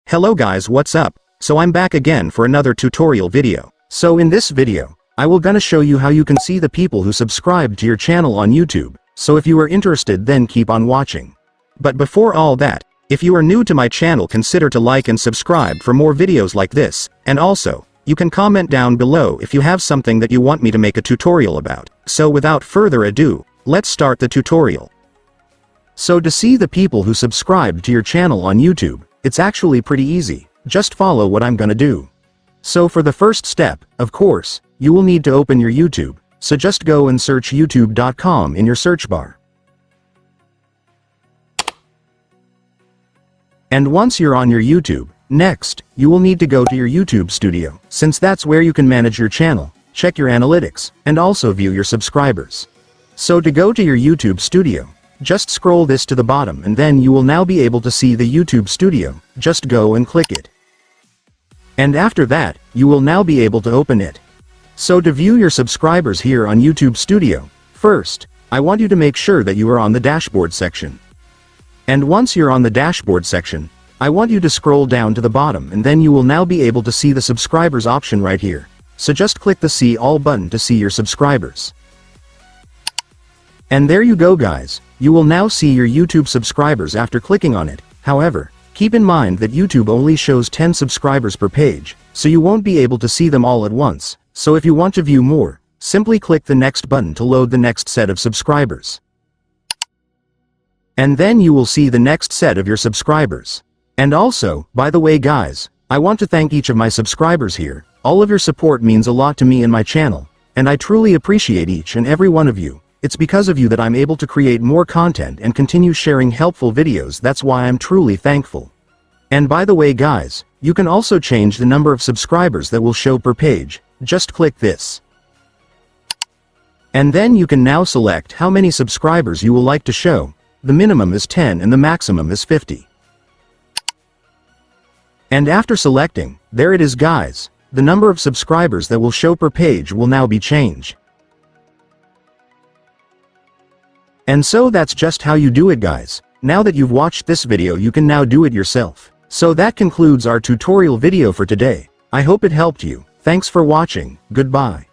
Hello guys, what's up? So I'm back again for another tutorial video. So in this video, I will gonna show you how you can see the people who subscribed to your channel on YouTube. So if you are interested, then keep on watching. But before all that, if you are new to my channel, consider to like and subscribe for more videos like this, and also, you can comment down below if you have something that you want me to make a tutorial about. So without further ado, let's start the tutorial. So to see the people who subscribed to your channel on YouTube, it's actually pretty easy. Just follow what I'm gonna do. So for the first step, of course, you will need to open your YouTube. So just go and search youtube.com in your search bar. And once you're on your YouTube, next, you will need to go to your YouTube studio, since that's where you can manage your channel, check your analytics, and also view your subscribers. So to go to your YouTube studio, just scroll this to the bottom and then you will now be able to see the YouTube studio. Just go and click it. And after that, you will now be able to open it. So to view your subscribers here on YouTube Studio, first, I want you to make sure that you are on the dashboard section. And once you're on the dashboard section, I want you to scroll down to the bottom and then you will now be able to see the subscribers option right here. So just click the See All button to see your subscribers. And there you go guys, you will now see your YouTube subscribers after clicking on it. However, keep in mind that YouTube only shows 10 subscribers per page, so you won't be able to see them all at once. So if you want to view more, simply click the next button to load the next set of subscribers. And then you will see the next set of your subscribers. And also, by the way guys, I want to thank each of my subscribers here. All of your support means a lot to me and my channel, and I truly appreciate each and every one of you. It's because of you that I'm able to create more content and continue sharing helpful videos. That's why I'm truly thankful. And by the way guys, you can also change the number of subscribers that will show per page. Just click this. And then you can now select how many subscribers you will like to show. The minimum is 10 and the maximum is 50. And after selecting, there it is guys. The number of subscribers that will show per page will now be changed. And so that's just how you do it guys. Now that you've watched this video, you can now do it yourself. So that concludes our tutorial video for today. I hope it helped you. Thanks for watching. Goodbye.